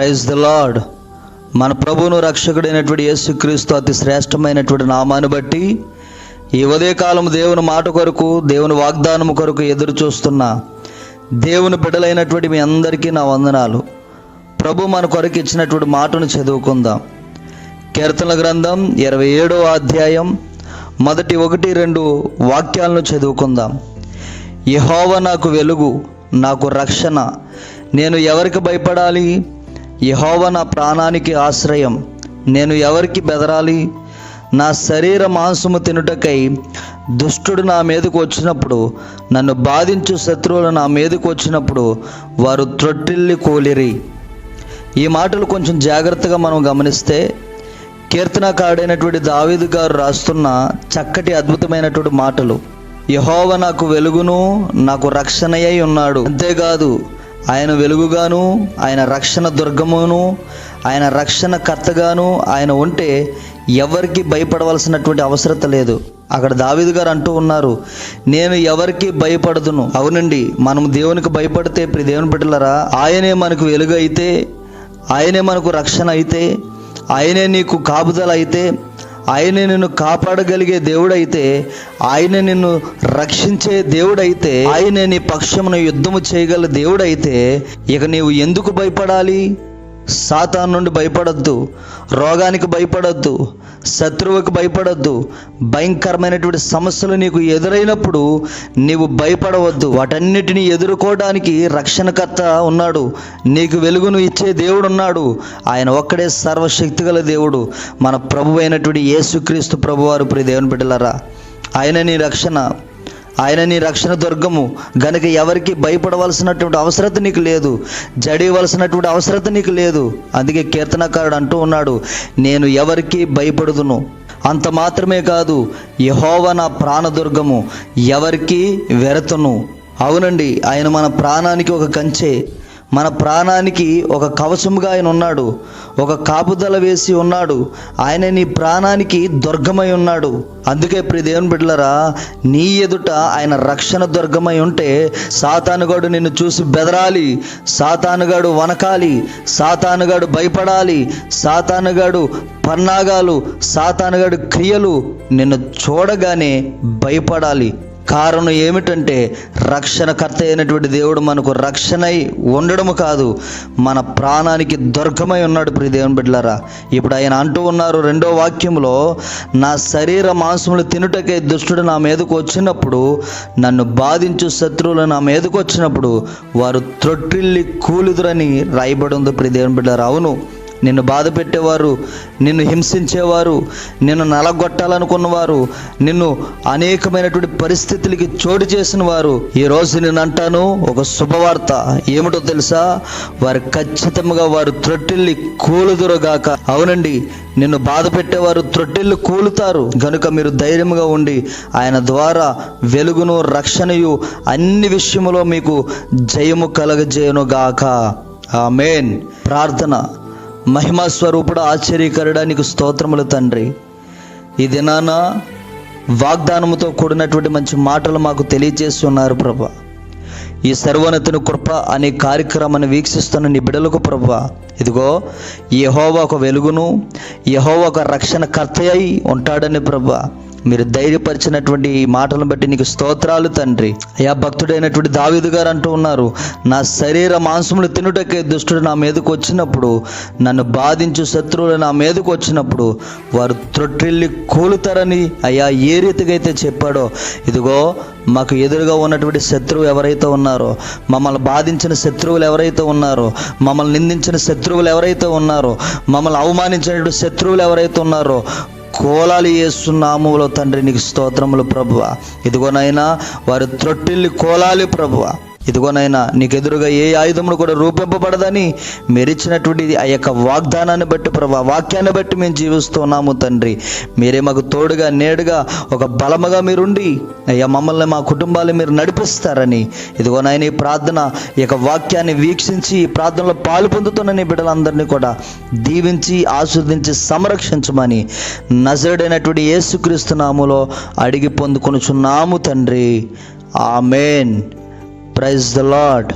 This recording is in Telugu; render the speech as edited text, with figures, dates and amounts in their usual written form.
Praise the lord. మన ప్రభువును రక్షకుడైనటువంటి యేసుక్రీస్తు అతి శ్రేష్టమైనటువంటి నామాన్ని బట్టి ఈ ఉదయకాలం దేవుని మాట కొరకు, దేవుని వాగ్దానం కొరకు ఎదురు చూస్తున్న దేవుని బిడ్డలైనటువంటి మీ అందరికీ నా వందనాలు. ప్రభు మన కొరకు ఇచ్చినటువంటి మాటను చదువుకుందాం. కీర్తనల గ్రంథం 27వ అధ్యాయం మొదటి 1-2 వాక్యాలను చదువుకుందాం. యెహోవా నాకు వెలుగు, నాకు రక్షణ, నేను ఎవరికి భయపడాలి? యెహోవా నా ప్రాణానికి ఆశ్రయం, నేను ఎవరికి బెదరాలి? నా శరీర మాంసము తినుటకై దుష్టుడు నా మీదకు వచ్చినప్పుడు, నన్ను బాధించు శత్రువులు నా మీదకు వచ్చినప్పుడు వారు త్రొట్టిల్లి కూలిరి. ఈ మాటలు కొంచెం జాగ్రత్తగా మనం గమనిస్తే కీర్తనకారుడైనటువంటి దావీదు గారు రాస్తున్న చక్కటి అద్భుతమైనటువంటి మాటలు. యెహోవా నాకు వెలుగును, నాకు రక్షణయై ఉన్నాడు. అంతేకాదు, ఆయన వెలుగుగాను, ఆయన రక్షణ దుర్గమును, ఆయన రక్షణ కర్తగాను ఆయన ఉంటే ఎవరికి భయపడవలసినటువంటి అవసరం లేదు. అక్కడ దావీదు గారు అంటూ ఉన్నారు, నేను ఎవరికి భయపడదును. అవునండి, మనం దేవునికి భయపడితే ప్రియ దేవుని బిడ్డలారా, ఆయనే మనకు వెలుగు అయితే, ఆయనే మనకు రక్షణ అయితే, ఆయనే నీకు కాపుదల అయితే, ఆయనే నిన్ను కాపాడగలిగే దేవుడైతే, ఆయన నిన్ను రక్షించే దేవుడైతే, ఆయనే నీ పక్షమున యుద్ధము చేయగల దేవుడైతే ఇక నీవు ఎందుకు భయపడాలి? సాతాను నుండి భయపడొద్దు, రోగానికి భయపడొద్దు, శత్రువుకి భయపడొద్దు. భయంకరమైనటువంటి సమస్యలు నీకు ఎదురైనప్పుడు నీవు భయపడవద్దు. వాటన్నిటిని ఎదుర్కోవడానికి రక్షణకర్త ఉన్నాడు, నీకు వెలుగును ఇచ్చే దేవుడు ఉన్నాడు. ఆయన ఒక్కడే సర్వశక్తిగల దేవుడు, మన ప్రభువు అయినటువంటి యేసుక్రీస్తు ప్రభువారు. ప్రియ దేవుని బిడ్డలారా, ఆయన నీ రక్షణ, ఆయన నీ రక్షణ దుర్గము గనుక ఎవరికి భయపడవలసినటువంటి అవసరత నీకు లేదు, జడివలసినటువంటి అవసరత నీకు లేదు. అందుకే కీర్తనకారుడు అంటూ ఉన్నాడు, నేను ఎవరికి భయపడుదును. అంత మాత్రమే కాదు, యెహోవా నా ప్రాణదుర్గము, ఎవరికి వెరతును. అవునండి, ఆయన మన ప్రాణానికి ఒక కంచె, మన ప్రాణానికి ఒక కవచముగా ఆయన ఉన్నాడు, ఒక కాపుదల వేసి ఉన్నాడు. ఆయన నీ ప్రాణానికి దుర్గమై ఉన్నాడు. అందుకే ప్రియ దేవుని బిడ్డలారా, నీ ఎదుట ఆయన రక్షణ దుర్గమై ఉంటే సాతానుగాడు నిన్ను చూసి బెదరాలి, సాతానుగాడు వనకాలి, సాతానుగాడు భయపడాలి, సాతానుగాడు పన్నాగాలు, సాతానుగాడు క్రియలు నిన్ను చూడగానే భయపడాలి. కారణం ఏమిటంటే రక్షణకర్త అయినటువంటి దేవుడు మనకు రక్షణై ఉండడము కాదు, మన ప్రాణానికి దుర్గమై ఉన్నాడు. ప్రియ దేవుని బిడ్డలారా, ఇప్పుడు ఆయన అంటూ ఉన్నారు 2వ వాక్యంలో, నా శరీర మాంసములు తినుటకై దుష్టుడు నా మీదకు వచ్చినప్పుడు, నన్ను బాధించు శత్రువులు నా మీదకు వచ్చినప్పుడు వారు త్రొట్టిల్లి కూలుదురని రాయబడి ఉంది. ప్రియ దేవుని బిడ్డలారా, అవును, నిన్ను బాధ పెట్టేవారు, నిన్ను హింసించేవారు, నిన్ను నలగొట్టాలనుకున్నవారు, నిన్ను అనేకమైనటువంటి పరిస్థితులకి చోటు చేసిన వారు, ఈరోజు నేను అంటాను ఒక శుభవార్త. ఏమిటో తెలుసా? వారు ఖచ్చితంగా వారు త్రొట్టిల్లి కూలుదురుగాక. అవునండి, నిన్ను బాధ పెట్టేవారు త్రొట్టిల్లి కూలుతారు. కనుక మీరు ధైర్యంగా ఉండి ఆయన ద్వారా వెలుగును, రక్షణయు అన్ని విషయములో మీకు జయము కలగజేయునుగాక. ఆమేన్. ప్రార్థన. మహిమా స్వరూపుడు, ఆశ్చర్యకరుడానికి స్తోత్రములు తండ్రి. ఈ దినాన వాగ్దానముతో కూడినటువంటి మంచి మాటలు మాకు తెలియజేస్తున్నారు ప్రభా. ఈ సర్వోన్నతుని కృప అనే కార్యక్రమాన్ని వీక్షిస్తున్న నీ బిడ్డలకు ప్రభా, ఇదిగో యెహోవా ఒక వెలుగును, యెహోవా ఒక రక్షణకర్త అయి ఉంటాడని ప్రభా మీరు ధైర్యపరిచినటువంటి ఈ మాటలను బట్టి నీకు స్తోత్రాలు తండ్రి. అయ్యా, భక్తుడైనటువంటి దావీదు గారు అంటూ ఉన్నారు, నా శరీర మాంసములు తినుటకే దుష్టుడు నా మీదకు వచ్చినప్పుడు, నన్ను బాధించు శత్రువులు నా మీదకు వచ్చినప్పుడు వారు త్రొట్టిల్లి కూలుతారని అయ్యా ఏ రీతిగా అయితే చెప్పాడో, ఇదిగో మాకు ఎదురుగా ఉన్నటువంటి శత్రువు ఎవరైతే ఉన్నారో, మమ్మల్ని బాధించిన శత్రువులు ఎవరైతే ఉన్నారో, మమ్మల్ని నిందించిన శత్రువులు ఎవరైతే ఉన్నారో, మమ్మల్ని అవమానించినటువంటి శత్రువులు ఎవరైతే ఉన్నారో కోలాలి యేసునామములో తండ్రి నీకు స్తోత్రములు ప్రభువా. ఇదిగోనైనా వారు త్రొట్టిల్లి కోలాలి ప్రభువా. ఇదిగోనైనా నీకు ఎదురుగా ఏ ఆయుధమును కూడా రూపింపబడదని మీరిచ్చినటువంటి ఆ యొక్క వాగ్దానాన్ని బట్టి ప్రభా, వాక్యాన్ని బట్టి మేము జీవిస్తున్నాము తండ్రి. మీరే మాకు తోడుగా నేడుగా ఒక బలముగా మీరుండి అయ్యా మమ్మల్ని, మా కుటుంబాలు మీరు నడిపిస్తారని ఇదిగోనైనా ఈ ప్రార్థన, ఈ యొక్క వాక్యాన్ని వీక్షించి ఈ ప్రార్థనలో పాలు పొందుతున్న నీ బిడ్డలందరినీ కూడా దీవించి ఆశీర్వదించి సంరక్షించమని నజరేయుడైనటువంటి యేసుక్రీస్తు నామములో అడిగి పొందుకొనుచున్నాము తండ్రి. ఆమేన్. Praise the Lord.